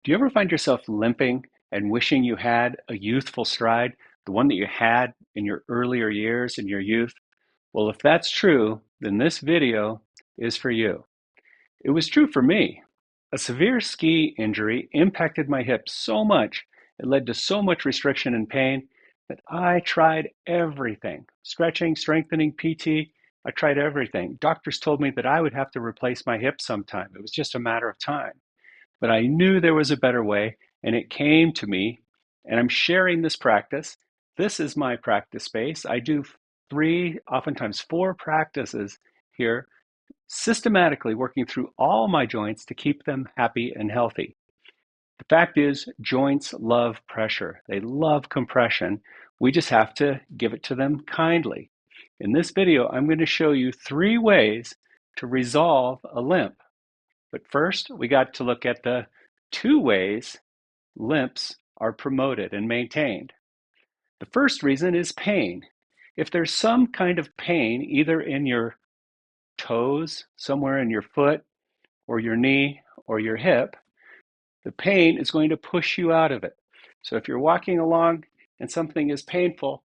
Do you ever find yourself limping and wishing you had a youthful stride, the one that you had in your earlier years in your youth? Well, if that's true, then this video is for you. It was true for me. A severe ski injury impacted my hip so much, it led to so much restriction and pain that I tried everything. Stretching, strengthening, PT, I tried everything. Doctors told me that I would have to replace my hip sometime. It was just a matter of time. But I knew there was a better way, and it came to me, and I'm sharing this practice. This is my practice space. I do three, oftentimes four practices here, systematically working through all my joints to keep them happy and healthy. The fact is, joints love pressure. They love compression. We just have to give it to them kindly. In this video, I'm going to show you three ways to resolve a limp. But first, we got to look at the two ways limps are promoted and maintained. The first reason is pain. If there's some kind of pain, either in your toes, somewhere in your foot, or your knee, or your hip, the pain is going to push you out of it. So if you're walking along and something is painful,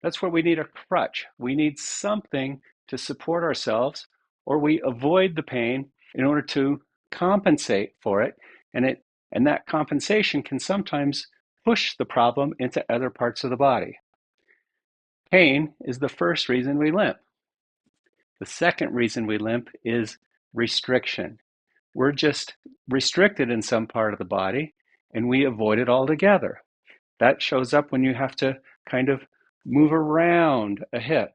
that's where we need a crutch. We need something to support ourselves, or we avoid the pain in order to compensate for it. And that compensation can sometimes push the problem into other parts of the body. Pain is the first reason we limp. The second reason we limp is restriction. We're just restricted in some part of the body and we avoid it altogether. That shows up when you have to kind of move around a hip,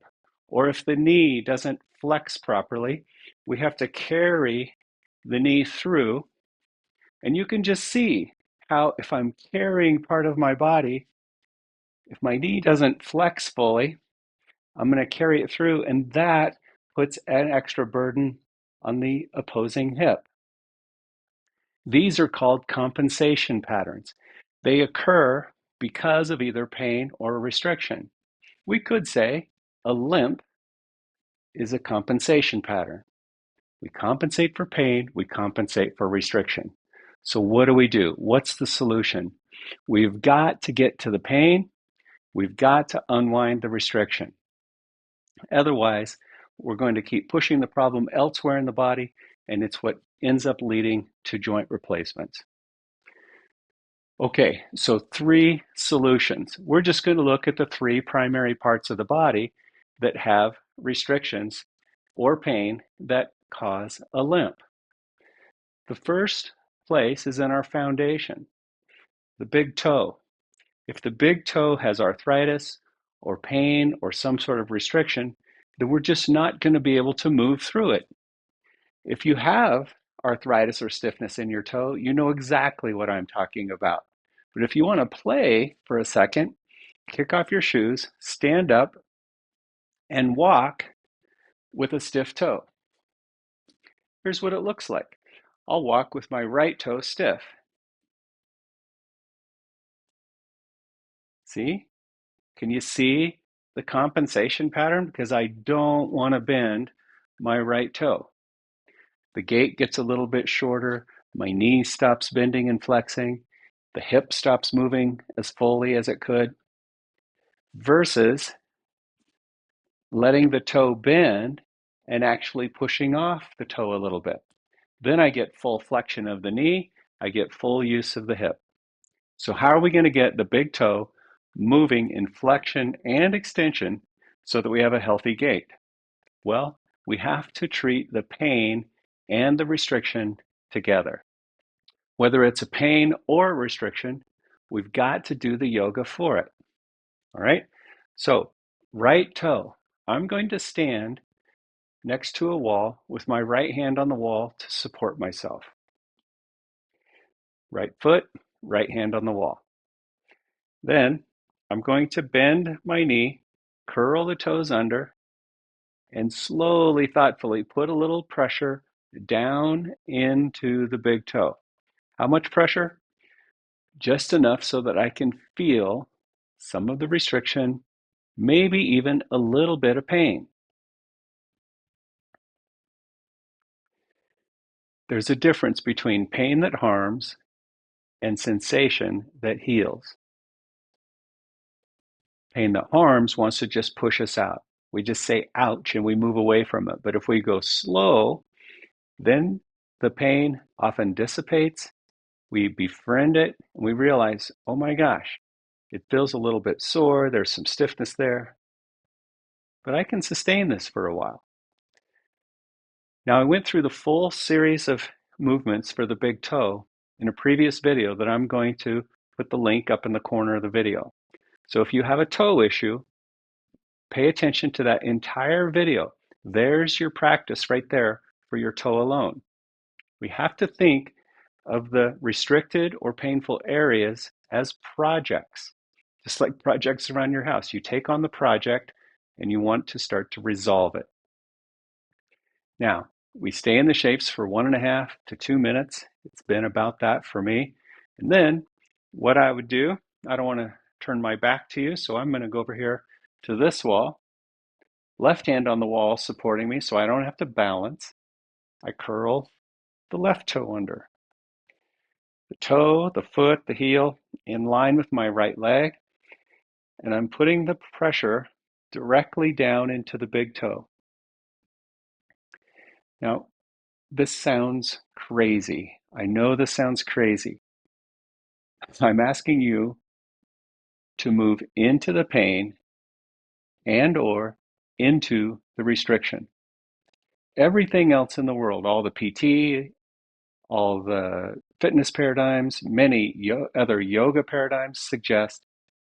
or if the knee doesn't flex properly, we have to carry the knee through. And you can just see how if I'm carrying part of my body, if my knee doesn't flex fully, I'm going to carry it through, and that puts an extra burden on the opposing hip. These are called compensation patterns. They occur because of either pain or restriction. We could say a limp is a compensation pattern. We compensate for pain, we compensate for restriction. So what do? What's the solution? We've got to get to the pain, we've got to unwind the restriction. Otherwise, we're going to keep pushing the problem elsewhere in the body, and it's what ends up leading to joint replacements. Okay, so three solutions. We're just going to look at the three primary parts of the body that have restrictions or pain that cause a limp. The first place is in our foundation, the big toe. If the big toe has arthritis or pain or some sort of restriction, then we're just not going to be able to move through it. If you have arthritis or stiffness in your toe, you know exactly what I'm talking about. But if you want to play for a second, kick off your shoes, stand up, and walk with a stiff toe. Here's what it looks like. I'll walk with my right toe stiff. See? Can you see the compensation pattern? Because I don't want to bend my right toe. The gait gets a little bit shorter, my knee stops bending and flexing, the hip stops moving as fully as it could, versus letting the toe bend and actually pushing off the toe a little bit. Then I get full flexion of the knee, I get full use of the hip. So how are we going to get the big toe moving in flexion and extension so that we have a healthy gait? Well, we have to treat the pain and the restriction together. Whether it's a pain or a restriction, we've got to do the yoga for it. All right? So, right toe, I'm going to stand next to a wall with my right hand on the wall to support myself. Right foot, right hand on the wall. Then I'm going to bend my knee, curl the toes under, and slowly, thoughtfully put a little pressure down into the big toe. How much pressure? Just enough so that I can feel some of the restriction, maybe even a little bit of pain. There's a difference between pain that harms and sensation that heals. Pain that harms wants to just push us out. We just say ouch and we move away from it. But if we go slow, then the pain often dissipates. We befriend it and we realize, oh my gosh, it feels a little bit sore. There's some stiffness there, but I can sustain this for a while. Now, I went through the full series of movements for the big toe in a previous video that I'm going to put the link up in the corner of the video. So if you have a toe issue, pay attention to that entire video. There's your practice right there for your toe alone. We have to think of the restricted or painful areas as projects, just like projects around your house. You take on the project and you want to start to resolve it. Now, we stay in the shapes for 1.5 to 2 minutes. It's been about that for me. And then what I would do, I don't want to turn my back to you, so I'm going to go over here to this wall. Left hand on the wall supporting me so I don't have to balance. I curl the left toe under. The toe, the foot, the heel in line with my right leg. And I'm putting the pressure directly down into the big toe. Now, this sounds crazy. I know this sounds crazy. I'm asking you to move into the pain and or into the restriction. Everything else in the world, all the PT, all the fitness paradigms, many other yoga paradigms suggest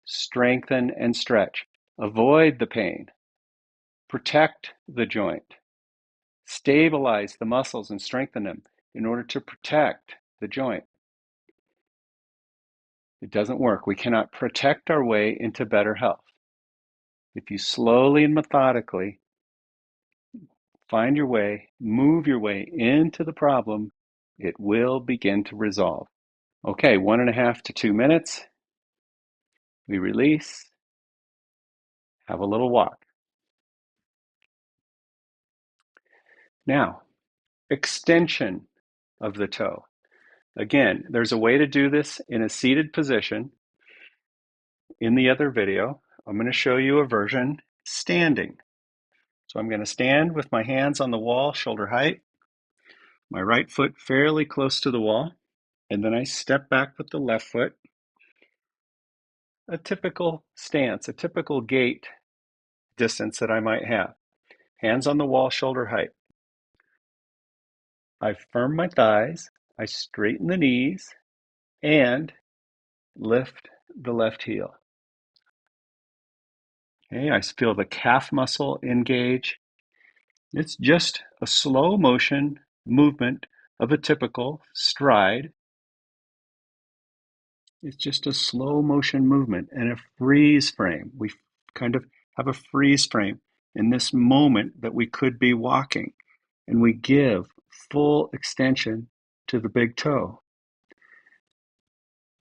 strengthen and stretch. Avoid the pain. Protect the joint. Stabilize the muscles and strengthen them in order to protect the joint. It doesn't work. We cannot protect our way into better health. If you slowly and methodically find your way, move your way into the problem, it will begin to resolve. Okay, 1.5 to 2 minutes. We release, have a little walk. Now, extension of the toe. Again, there's a way to do this in a seated position. In the other video, I'm going to show you a version standing. So I'm going to stand with my hands on the wall, shoulder height, my right foot fairly close to the wall, and then I step back with the left foot. A typical stance, a typical gait distance that I might have. Hands on the wall, shoulder height. I firm my thighs, I straighten the knees, and lift the left heel. Okay, I feel the calf muscle engage. It's just a slow motion movement of a typical stride. It's just a slow motion movement and a freeze frame. We kind of have a freeze frame in this moment that we could be walking, and we give full extension to the big toe.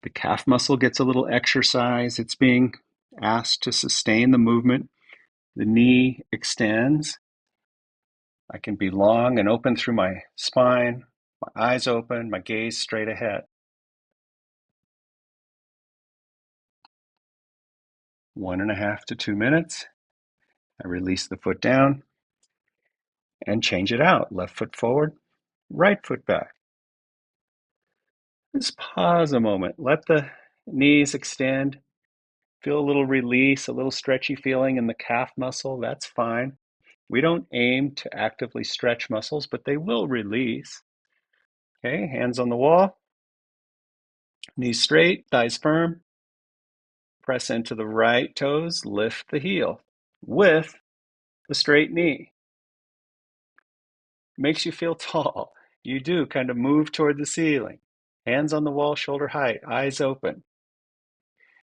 The calf muscle gets a little exercise. It's being asked to sustain the movement. The knee extends. I can be long and open through my spine, my eyes open, my gaze straight ahead. 1.5 to 2 minutes. I release the foot down and change it out. Left foot forward, right foot back. Just pause a moment. Let the knees extend. Feel a little release, a little stretchy feeling in the calf muscle. That's fine. We don't aim to actively stretch muscles, but they will release. Okay, hands on the wall. Knees straight, thighs firm. Press into the right toes, lift the heel with the straight knee. Makes you feel tall. You do kind of move toward the ceiling. Hands on the wall, shoulder height, eyes open.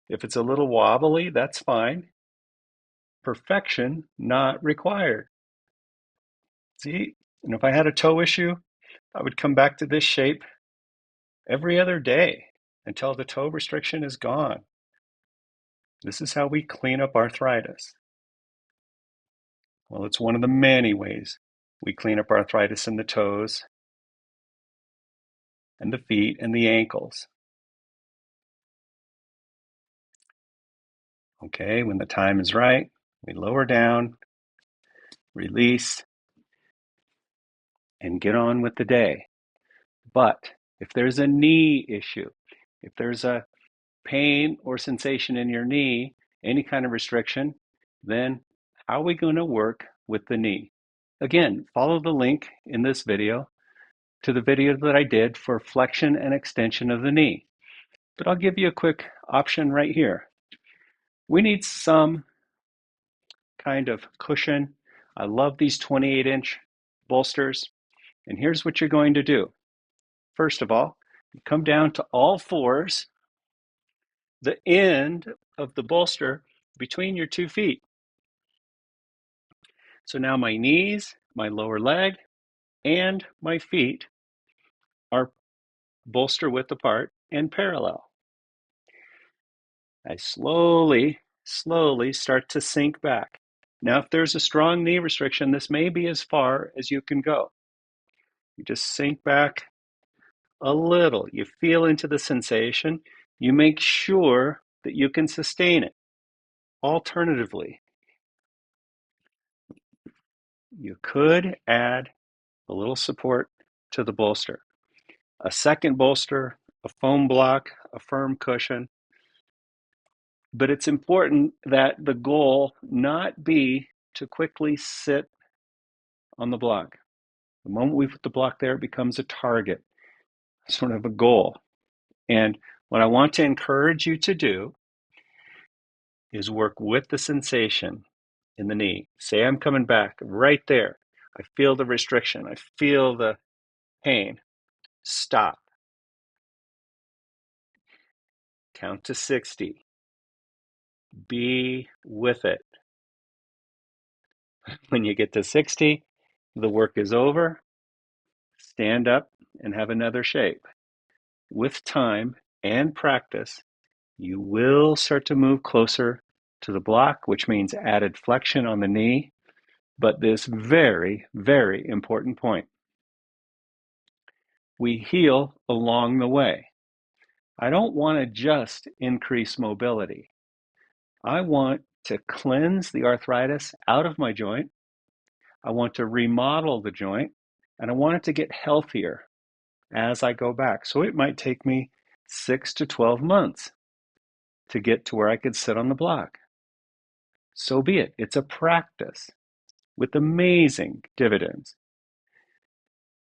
If it's a little wobbly, that's fine. Perfection not required. See, and if I had a toe issue, I would come back to this shape every other day until the toe restriction is gone. This is how we clean up arthritis. Well, it's one of the many ways we clean up arthritis in the toes and the feet and the ankles. Okay, when the time is right, we lower down, release, and get on with the day. But if there's a knee issue, if there's a pain or sensation in your knee, any kind of restriction, then how are we going to work with the knee? Again, follow the link in this video to the video that I did for flexion and extension of the knee. But I'll give you a quick option right here. We need some kind of cushion. I love these 28-inch bolsters. And here's what you're going to do. First of all, you come down to all fours, the end of the bolster between your 2 feet. So now my knees, my lower leg, and my feet are bolster width apart and parallel. I slowly start to sink back. Now, if there's a strong knee restriction, this may be as far as you can go. You just sink back a little. You feel into the sensation. You make sure that you can sustain it. Alternatively, you could add a little support to the bolster. A second bolster, a foam block, a firm cushion. But it's important that the goal not be to quickly sit on the block. The moment we put the block there, it becomes a target, sort of a goal. And what I want to encourage you to do is work with the sensation in the knee. Say I'm coming back right there. I feel the restriction. I feel the pain. Stop. Count to 60. Be with it. When you get to 60, the work is over. Stand up and have another shape. With time and practice, you will start to move closer to the block, which means added flexion on the knee. But this very, very important point. We heal along the way. I don't want to just increase mobility. I want to cleanse the arthritis out of my joint. I want to remodel the joint, and I want it to get healthier as I go back. So it might take me 6 to 12 months to get to where I could sit on the block. So be it. It's a practice with amazing dividends.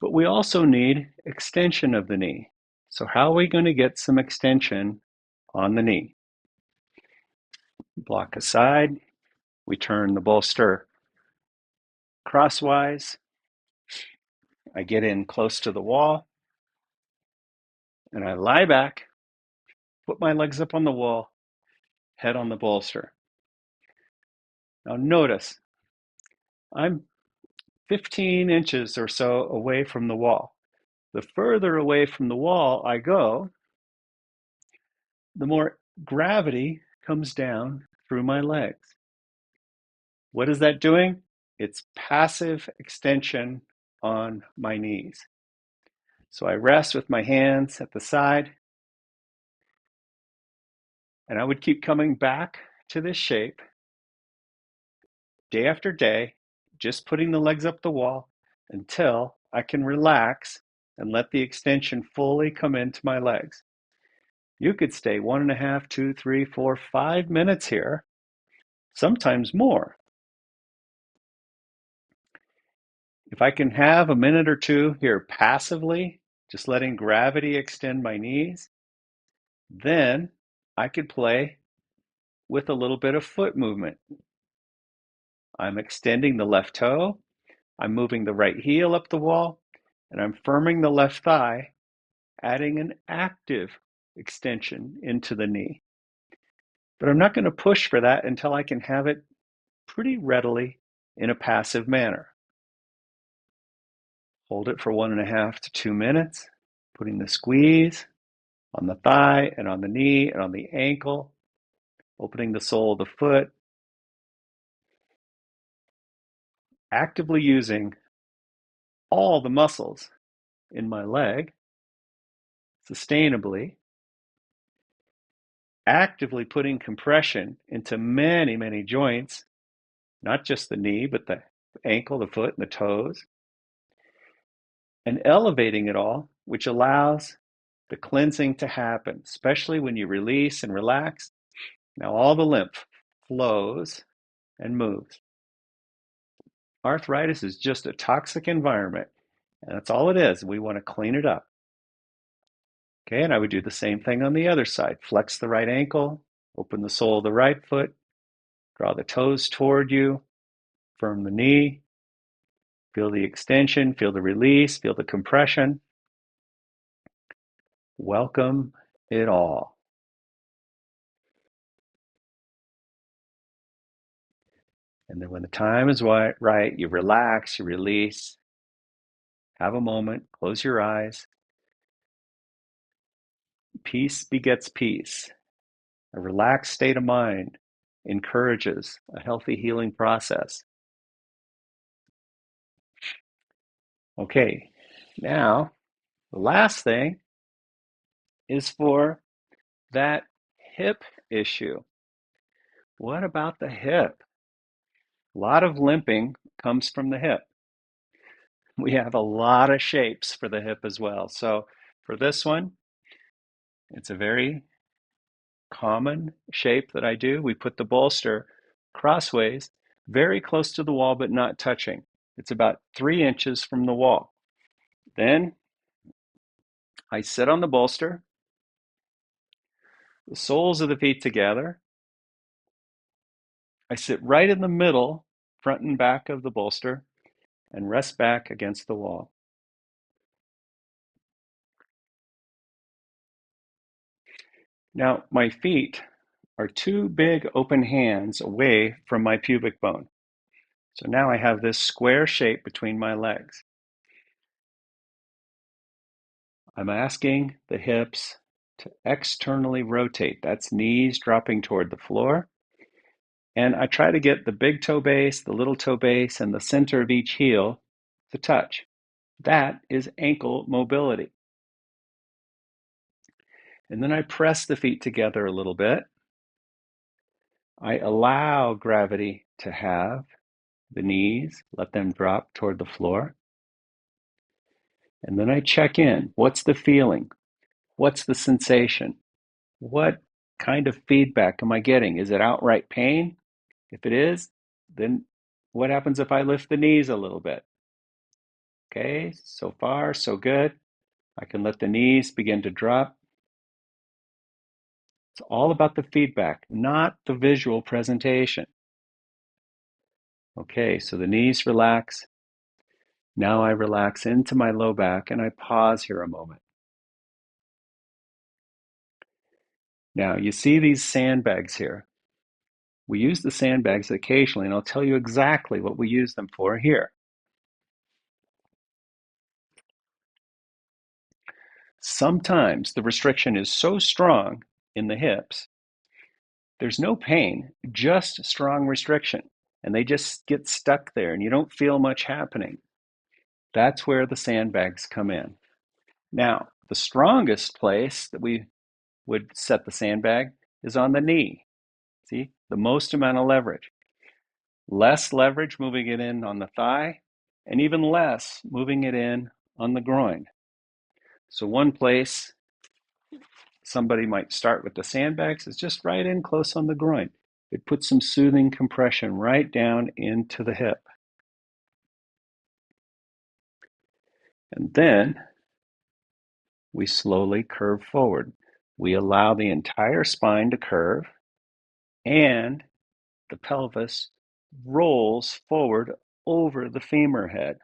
But we also need extension of the knee. So how are we going to get some extension on the knee? Block aside. We turn the bolster crosswise. I get in close to the wall and I lie back, put my legs up on the wall, head on the bolster. Now notice, I'm 15 inches or so away from the wall. The further away from the wall I go, the more gravity comes down through my legs. What is that doing? It's passive extension on my knees. So I rest with my hands at the side, and I would keep coming back to this shape day after day, just putting the legs up the wall until I can relax and let the extension fully come into my legs. You could stay 1.5, 2, 3, 4, 5 minutes here, sometimes more. If I can have a minute or two here passively, just letting gravity extend my knees, then I could play with a little bit of foot movement. I'm extending the left toe, I'm moving the right heel up the wall, and I'm firming the left thigh, adding an active extension into the knee. But I'm not going to push for that until I can have it pretty readily in a passive manner. Hold it for 1.5 to 2 minutes, putting the squeeze on the thigh and on the knee and on the ankle, opening the sole of the foot, actively using all the muscles in my leg sustainably, actively putting compression into many, many joints, not just the knee, but the ankle, the foot, and the toes, and elevating it all, which allows the cleansing to happen, especially when you release and relax. Now all the lymph flows and moves. Arthritis is just a toxic environment, and that's all it is. We want to clean it up. Okay, and I would do the same thing on the other side. Flex the right ankle, open the sole of the right foot, draw the toes toward you, firm the knee, feel the extension, feel the release, feel the compression. Welcome it all. And then when the time is right, you relax, you release, have a moment, close your eyes. Peace begets peace. A relaxed state of mind encourages a healthy healing process. Okay, now the last thing is for that hip issue. What about the hip? A lot of limping comes from the hip. We have a lot of shapes for the hip as well. So for this one, it's a very common shape that I do. We put the bolster crossways, very close to the wall, but not touching. It's about 3 inches from the wall. Then I sit on the bolster, the soles of the feet together. I sit right in the middle, front and back of the bolster, and rest back against the wall. Now, my feet are 2 big open hands away from my pubic bone. So now I have this square shape between my legs. I'm asking the hips to externally rotate. That's knees dropping toward the floor. And I try to get the big toe base, the little toe base, and the center of each heel to touch. That is ankle mobility. And then I press the feet together a little bit. I allow gravity to have the knees, let them drop toward the floor. And then I check in. What's the feeling? What's the sensation? What kind of feedback am I getting? Is it outright pain? If it is, then what happens if I lift the knees a little bit? Okay, so far, so good. I can let the knees begin to drop. It's all about the feedback, not the visual presentation. Okay, so the knees relax. Now I relax into my low back and I pause here a moment. Now, you see these sandbags here. We use the sandbags occasionally, and I'll tell you exactly what we use them for here. Sometimes the restriction is so strong in the hips, there's no pain, just strong restriction, and they just get stuck there and you don't feel much happening. That's where the sandbags come in. Now, the strongest place that we would set the sandbag is on the knee. See, the most amount of leverage. Less leverage moving it in on the thigh, and even less moving it in on the groin. So one place somebody might start with the sandbags is just right in close on the groin. It puts some soothing compression right down into the hip. And then we slowly curve forward. We allow the entire spine to curve, and the pelvis rolls forward over the femur head.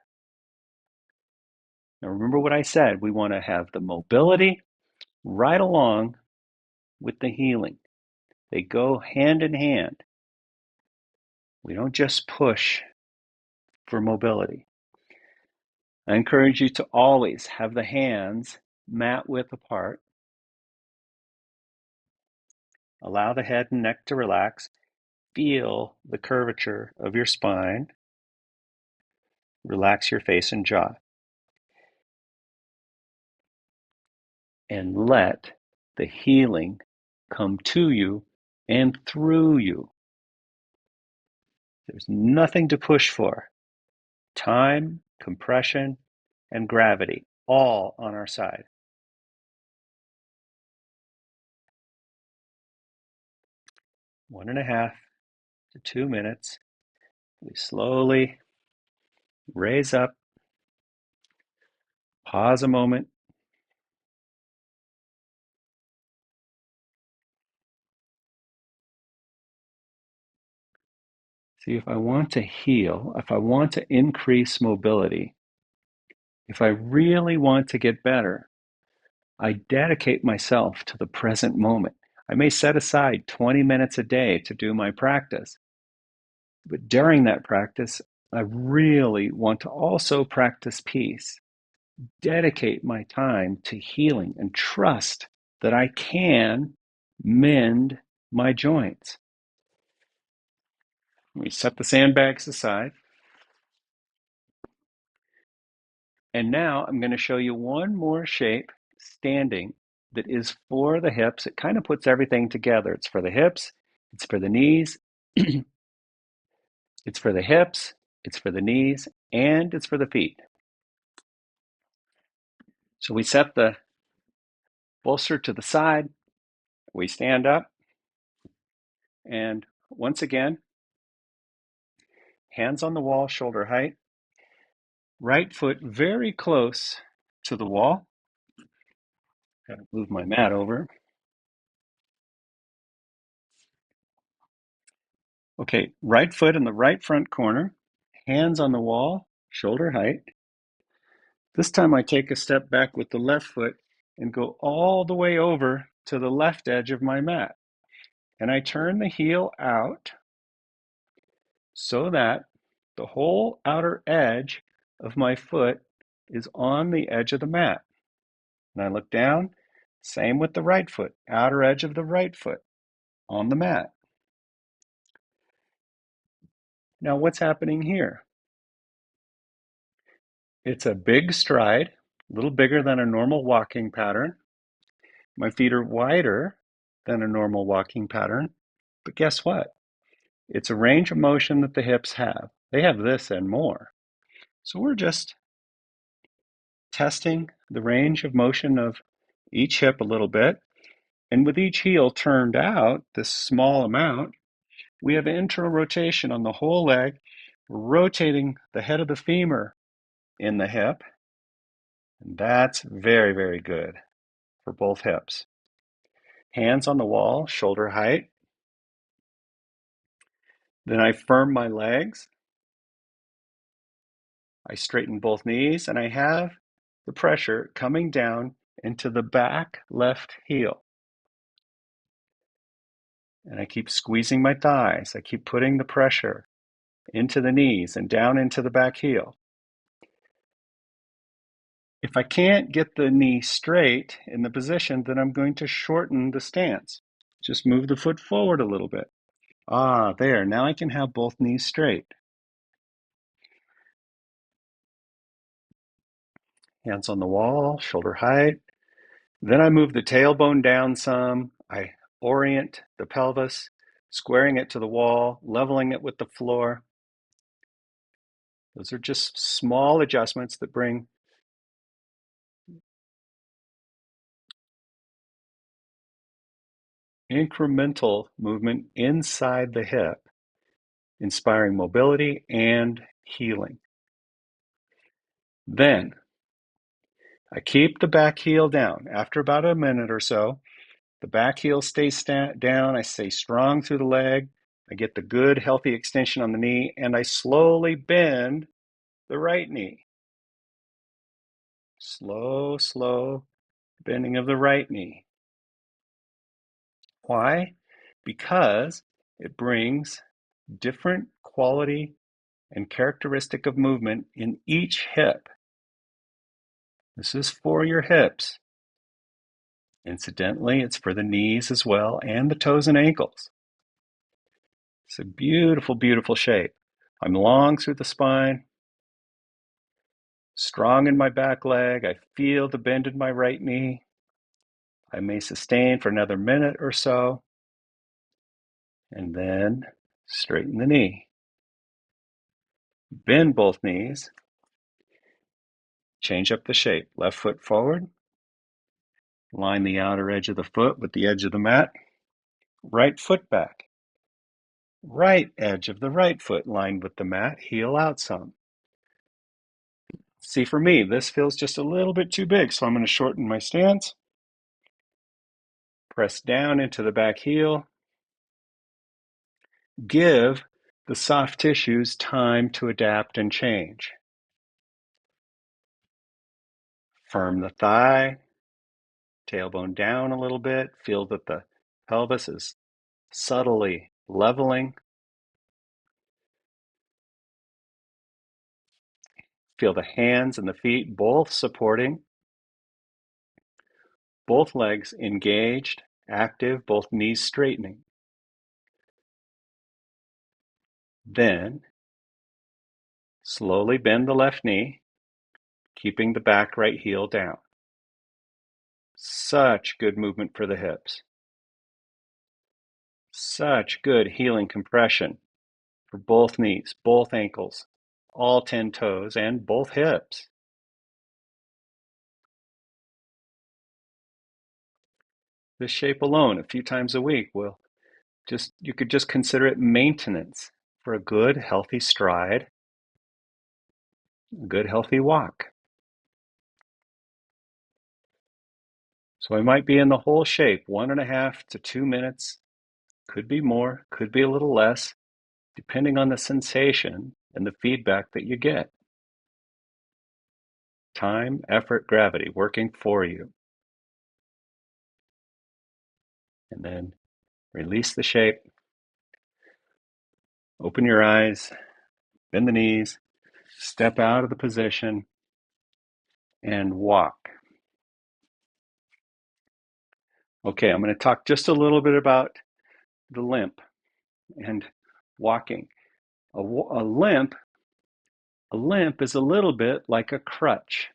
Now remember what I said, we want to have the mobility right along with the healing. They go hand in hand. We don't just push for mobility. I encourage you to always have the hands mat width apart. Allow the head and neck to relax. Feel the curvature of your spine. Relax your face and jaw. And let the healing come to you and through you. There's nothing to push for. Time, compression, and gravity, all on our side. One and a half to 2 minutes. We slowly raise up, pause a moment. See, if I want to heal, if I want to increase mobility, if I really want to get better, I dedicate myself to the present moment. I may set aside 20 minutes a day to do my practice, but during that practice, I really want to also practice peace, dedicate my time to healing, and trust that I can mend my joints. We set the sandbags aside. And now I'm going to show you one more shape, standing, that is for the hips. It kind of puts everything together. It's for the hips, it's for the knees, it's for the hips, it's for the knees, and it's for the feet. So we set the bolster to the side, we stand up, and once again, hands on the wall, shoulder height, right foot very close to the wall. Gotta move my mat over. Okay, right foot in the right front corner, hands on the wall, shoulder height. This time I take a step back with the left foot and go all the way over to the left edge of my mat. And I turn the heel out so that the whole outer edge of my foot is on the edge of the mat. And I look down, same with the right foot, outer edge of the right foot on the mat. Now what's happening here? It's a big stride, a little bigger than a normal walking pattern. My feet are wider than a normal walking pattern, but guess what? It's a range of motion that the hips have. They have this and more. So we're just testing the range of motion of each hip a little bit. And with each heel turned out, this small amount, we have internal rotation on the whole leg, rotating the head of the femur in the hip. And that's very, very good for both hips. Hands on the wall, shoulder height. Then I firm my legs. I straighten both knees, and I have the pressure coming down into the back left heel. And I keep squeezing my thighs. I keep putting the pressure into the knees and down into the back heel. If I can't get the knee straight in the position, then I'm going to shorten the stance. Just move the foot forward a little bit. Ah, there. Now I can have both knees straight. Hands on the wall, shoulder height. Then I move the tailbone down some. I orient the pelvis, squaring it to the wall, leveling it with the floor. Those are just small adjustments that bring incremental movement inside the hip, inspiring mobility and healing. Then I keep the back heel down. After about a minute or so, the back heel stays down. I stay strong through the leg. I get the good, healthy extension on the knee, and I slowly bend the right knee. Slow, slow bending of the right knee. Why? Because it brings different quality and characteristic of movement in each hip. This is for your hips. Incidentally, it's for the knees as well and the toes and ankles. It's a beautiful, beautiful shape. I'm long through the spine, strong in my back leg. I feel the bend in my right knee. I may sustain for another minute or so, and then straighten the knee. Bend both knees. Change up the shape. Left foot forward. Line the outer edge of the foot with the edge of the mat. Right foot back. Right edge of the right foot lined with the mat. Heel out some. See, for me, this feels just a little bit too big, so I'm going to shorten my stance. Press down into the back heel. Give the soft tissues time to adapt and change. Firm the thigh, tailbone down a little bit. Feel that the pelvis is subtly leveling. Feel the hands and the feet both supporting. Both legs engaged, active, both knees straightening. Then, slowly bend the left knee, keeping the back right heel down. Such good movement for the hips. Such good healing compression for both knees, both ankles, all 10 toes, and both hips. This shape alone, a few times a week, you could just consider it maintenance for a good, healthy stride, a good, healthy walk. So I might be in the whole shape, 1.5 to 2 minutes, could be more, could be a little less, depending on the sensation and the feedback that you get. Time, effort, gravity working for you. And then release the shape, open your eyes, bend the knees, step out of the position, and walk. Okay, I'm going to talk just a little bit about the limp and walking. A limp is a little bit like a crutch.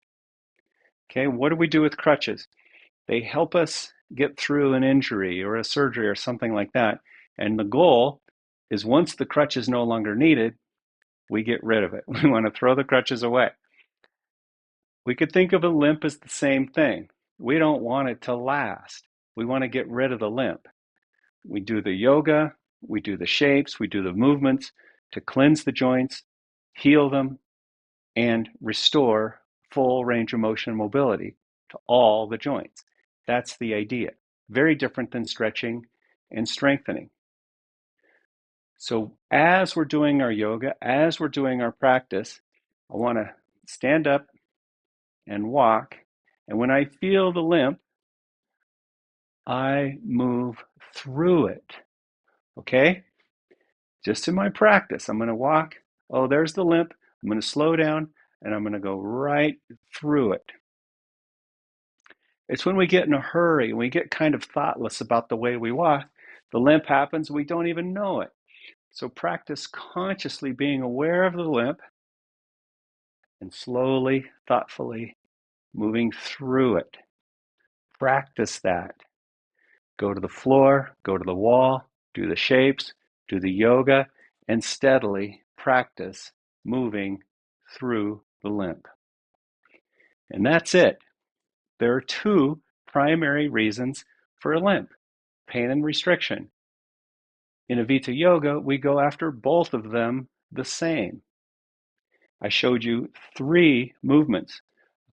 Okay, what do we do with crutches? They help us get through an injury or a surgery or something like that. And the goal is once the crutch is no longer needed, we get rid of it. We want to throw the crutches away. We could think of a limp as the same thing. We don't want it to last. We want to get rid of the limp. We do the yoga, we do the shapes, we do the movements to cleanse the joints, heal them, and restore full range of motion and mobility to all the joints. That's the idea. Very different than stretching and strengthening. So as we're doing our yoga, as we're doing our practice, I want to stand up and walk. And when I feel the limp, I move through it. Okay? Just in my practice, I'm going to walk. Oh, there's the limp. I'm going to slow down and I'm going to go right through it. It's when we get in a hurry, we get kind of thoughtless about the way we walk, the limp happens, we don't even know it. So practice consciously being aware of the limp and slowly, thoughtfully moving through it. Practice that. Go to the floor, go to the wall, do the shapes, do the yoga, and steadily practice moving through the limp. And that's it. There are two primary reasons for a limp: pain and restriction. In Avita Yoga, we go after both of them the same. I showed you 3 movements: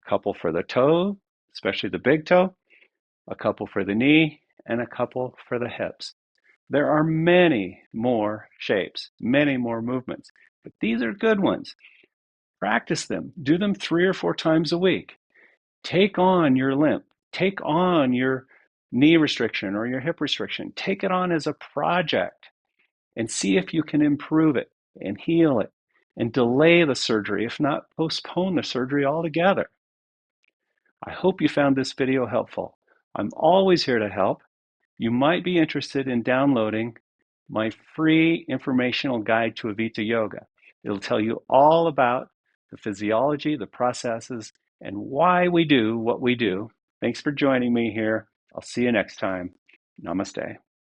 a couple for the toe, especially the big toe, a couple for the knee, and a couple for the hips. There are many more shapes, many more movements, but these are good ones. Practice them. Do them 3 or 4 times a week. Take on your limp. Take on your knee restriction or your hip restriction. Take it on as a project and see if you can improve it and heal it and delay the surgery, if not postpone the surgery altogether. I hope you found this video helpful. I'm always here to help. You might be interested in downloading my free informational guide to Avita Yoga. It'll tell you all about the physiology, the processes, and why we do what we do. Thanks for joining me here. I'll see you next time. Namaste.